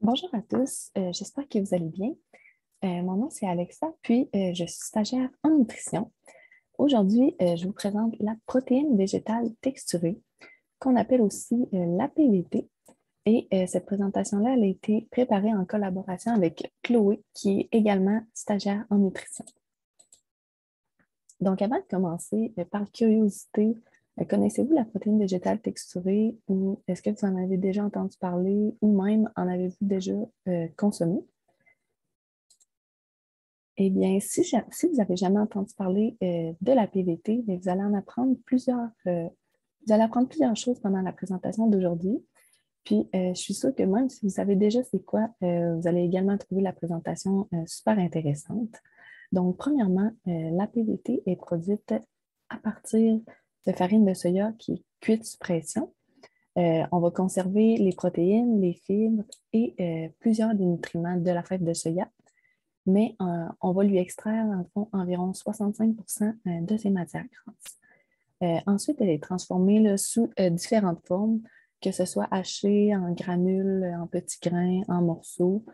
Bonjour à tous, j'espère que vous allez bien. Mon nom c'est Alexa, puis je suis stagiaire en nutrition. Aujourd'hui, je vous présente la protéine végétale texturée, qu'on appelle aussi la PVT. Et cette présentation-là, elle a été préparée en collaboration avec Chloé, qui est également stagiaire en nutrition. Donc, avant de commencer, par curiosité, connaissez-vous la protéine végétale texturée ou est-ce que vous en avez déjà entendu parler ou même en avez-vous déjà consommé? Eh bien, si vous n'avez jamais entendu parler de la PVT, vous allez en apprendre vous allez apprendre plusieurs choses pendant la présentation d'aujourd'hui. Puis, je suis sûre que même si vous savez déjà c'est quoi, vous allez également trouver la présentation super intéressante. Donc, premièrement, la PVT est produite à partir de farine de soya qui est cuite sous pression. On va conserver les protéines, les fibres et plusieurs des nutriments de la fève de soya, mais on va lui extraire, dans le fond, environ 65 de ses matières grasses. Ensuite, elle est transformée là, sous différentes formes, que ce soit hachée en granules, en petits grains, en morceaux.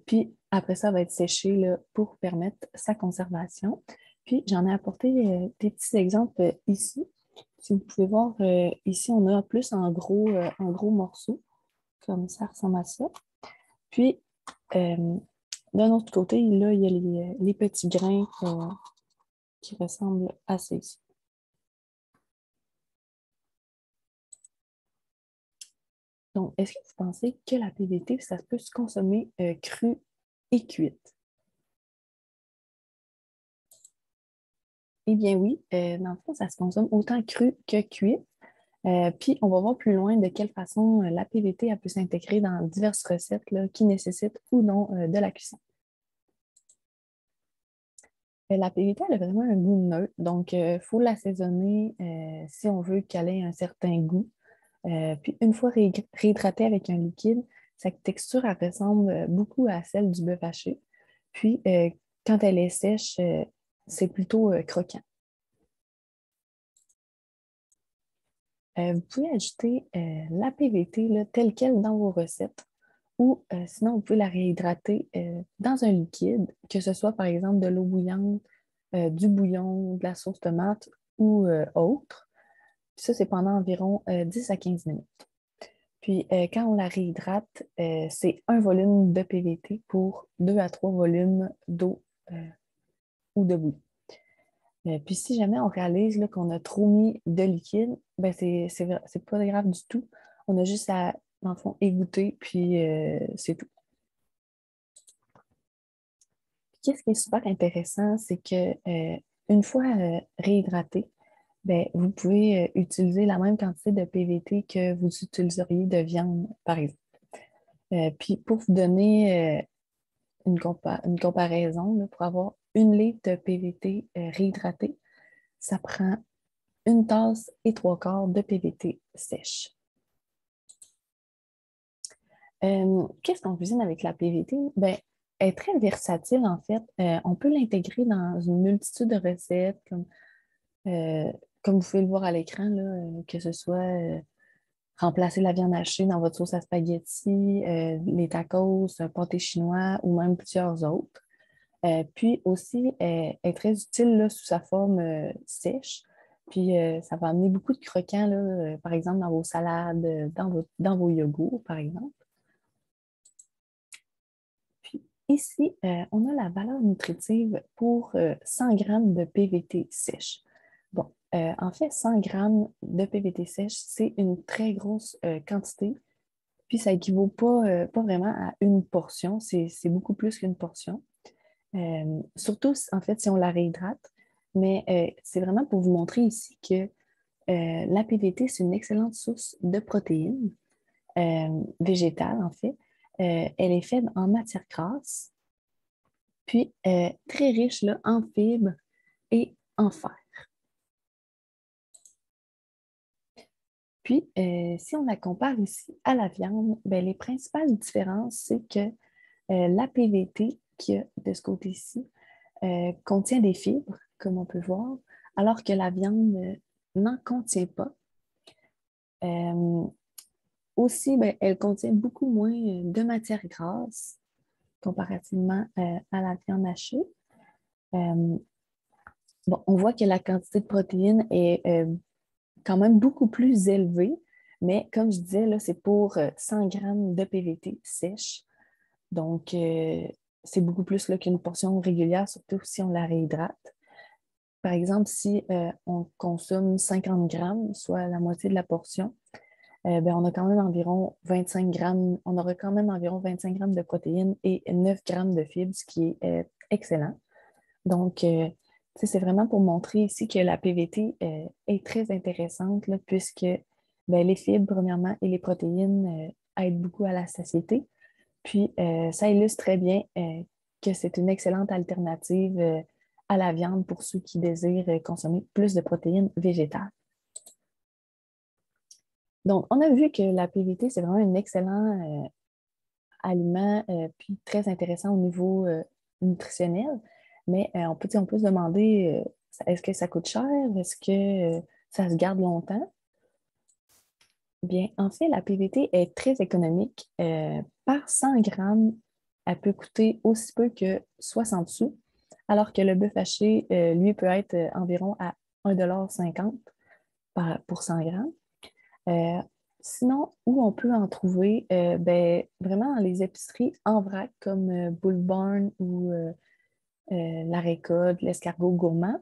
Puis après ça, elle va être séchée là, pour permettre sa conservation. Puis j'en ai apporté des petits exemples ici. Si vous pouvez voir, ici, on a plus en gros morceaux, comme ça ressemble à ça. Puis, d'un autre côté, là, il y a les petits grains qui ressemblent à ceux-ci. Donc, est-ce que vous pensez que la PVT, ça peut se consommer crue et cuite? Eh bien oui, dans le fond, ça se consomme autant cru que cuit. Puis, on va voir plus loin de quelle façon la PVT elle peut s'intégrer dans diverses recettes là, qui nécessitent ou non de la cuisson. La PVT, elle a vraiment un goût neutre, donc il faut l'assaisonner si on veut qu'elle ait un certain goût. Puis une fois réhydratée avec un liquide, sa texture elle ressemble beaucoup à celle du bœuf haché. Puis quand elle est sèche, c'est plutôt croquant. Vous pouvez ajouter la PVT là, telle quelle dans vos recettes ou sinon vous pouvez la réhydrater dans un liquide, que ce soit par exemple de l'eau bouillante, du bouillon, de la sauce tomate ou autre. Ça, c'est pendant environ 10 à 15 minutes. Puis, quand on la réhydrate, c'est un volume de PVT pour 2 à 3 volumes d'eau ou de bouillon. Puis, si jamais on réalise là, qu'on a trop mis de liquide, ben c'est pas grave du tout. On a juste à, dans le fond, égoutter, puis c'est tout. Puis, qu'est-ce qui est super intéressant, c'est que une fois réhydraté, ben, vous pouvez utiliser la même quantité de PVT que vous utiliseriez de viande, par exemple. Puis pour vous donner une comparaison, là, pour avoir une litre de PVT réhydraté, ça prend une tasse et trois quarts de PVT sèche. Qu'est-ce qu'on cuisine avec la PVT? Ben, elle est très versatile en fait. On peut l'intégrer dans une multitude de recettes, euh, comme vous pouvez le voir à l'écran, là, que ce soit remplacer la viande hachée dans votre sauce à spaghetti, les tacos, un pâté chinois ou même plusieurs autres. Puis aussi, elle est très utile là, sous sa forme sèche. Puis ça va amener beaucoup de croquants, là, par exemple, dans vos salades, dans vos yogourts, par exemple. Puis ici, on a la valeur nutritive pour 100 grammes de PVT sèche. Bon, en fait, 100 grammes de PVT sèche, c'est une très grosse quantité. Puis ça équivaut pas vraiment à une portion, c'est beaucoup plus qu'une portion. Surtout, en fait, si on la réhydrate. Mais c'est vraiment pour vous montrer ici que la PVT, c'est une excellente source de protéines végétales, en fait. Elle est faible en matière grasse, puis très riche là, en fibres et en fer. Puis, si on la compare ici à la viande, ben, les principales différences, c'est que la PVT qu'il y a de ce côté-ci contient des fibres, comme on peut voir, alors que la viande n'en contient pas. Euh, Aussi, ben, elle contient beaucoup moins de matières grasses comparativement à la viande hachée. Euh, bon, on voit que la quantité de protéines est quand même beaucoup plus élevée, mais comme je disais, là, c'est pour 100 grammes de PVT sèche. Donc, c'est beaucoup plus là, qu'une portion régulière, surtout si on la réhydrate. Par exemple, si on consomme 50 grammes, soit la moitié de la portion, ben, on a quand même environ 25 grammes, on aura quand même environ 25 grammes de protéines et 9 grammes de fibres, ce qui est excellent. Donc, c'est vraiment pour montrer ici que la PVT est très intéressante, là, puisque ben, les fibres, premièrement, et les protéines aident beaucoup à la satiété. Puis, ça illustre très bien que c'est une excellente alternative à la viande pour ceux qui désirent consommer plus de protéines végétales. Donc, on a vu que la PVT, c'est vraiment un excellent aliment, puis très intéressant au niveau nutritionnel. Mais on peut se demander, est-ce que ça coûte cher? Est-ce que ça se garde longtemps? Bien, en fait, la PVT est très économique. Par 100 grammes, elle peut coûter aussi peu que 60 sous, alors que le bœuf haché, lui, peut être environ à 1,50 pour 100 grammes. Euh, Sinon, où on peut en trouver? Ben, vraiment dans les épiceries en vrac comme Bull Barn ou la Récolte, l'escargot gourmand.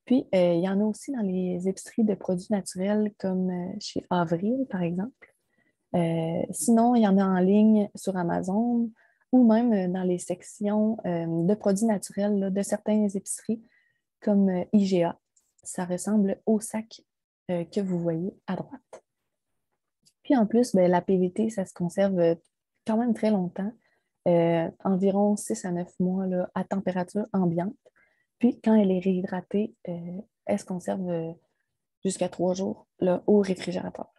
Puis, il y en a aussi dans les épiceries de produits naturels comme chez Avril, par exemple. Sinon, il y en a en ligne sur Amazon ou même dans les sections de produits naturels là, de certaines épiceries comme IGA. Ça ressemble au sac que vous voyez à droite. Puis en plus, ben, la PVT, ça se conserve quand même très longtemps, environ 6 à 9 mois là, à température ambiante. Puis quand elle est réhydratée, elle se conserve jusqu'à 3 jours là, au réfrigérateur.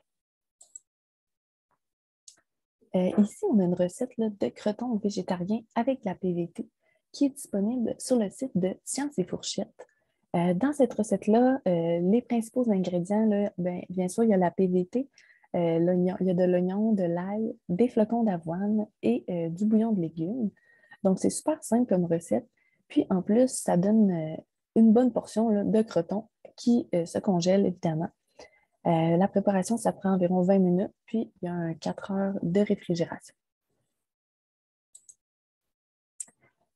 Ici, on a une recette là, de crotons végétariens avec la PVT qui est disponible sur le site de Sciences et Fourchettes. Dans cette recette-là, les principaux ingrédients, là, ben, bien sûr, il y a la PVT, il y a de l'oignon, de l'ail, des flocons d'avoine et du bouillon de légumes. Donc, c'est super simple comme recette. Puis, en plus, ça donne une bonne portion là, de crotons qui se congèle, évidemment. La préparation, ça prend environ 20 minutes, puis il y a un 4 heures de réfrigération.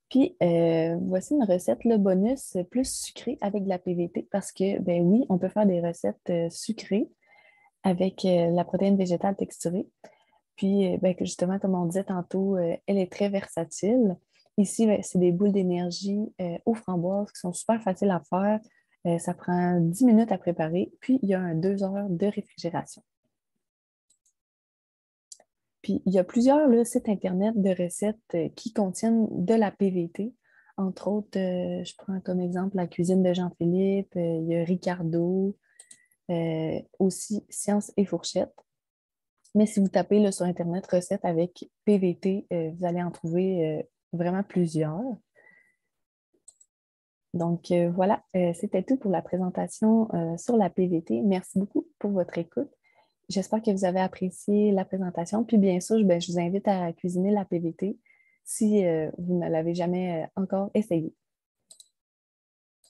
Puis, voici une recette, le bonus plus sucrée avec de la PVT parce que, ben oui, on peut faire des recettes sucrées avec la protéine végétale texturée. Puis, ben, justement, comme on disait tantôt, elle est très versatile. Ici, ben, c'est des boules d'énergie aux framboises qui sont super faciles à faire. Ça prend 10 minutes à préparer, puis il y a un 2 heures de réfrigération. Puis, il y a plusieurs là, sites Internet de recettes qui contiennent de la PVT. Entre autres, je prends comme exemple la cuisine de Jean-Philippe, il y a Ricardo, aussi Science et Fourchette. Mais si vous tapez là, sur Internet recettes avec PVT, vous allez en trouver vraiment plusieurs. Donc voilà, c'était tout pour la présentation sur la PVT. Merci beaucoup pour votre écoute. J'espère que vous avez apprécié la présentation. Puis bien sûr, je vous invite à cuisiner la PVT si vous ne l'avez jamais encore essayé.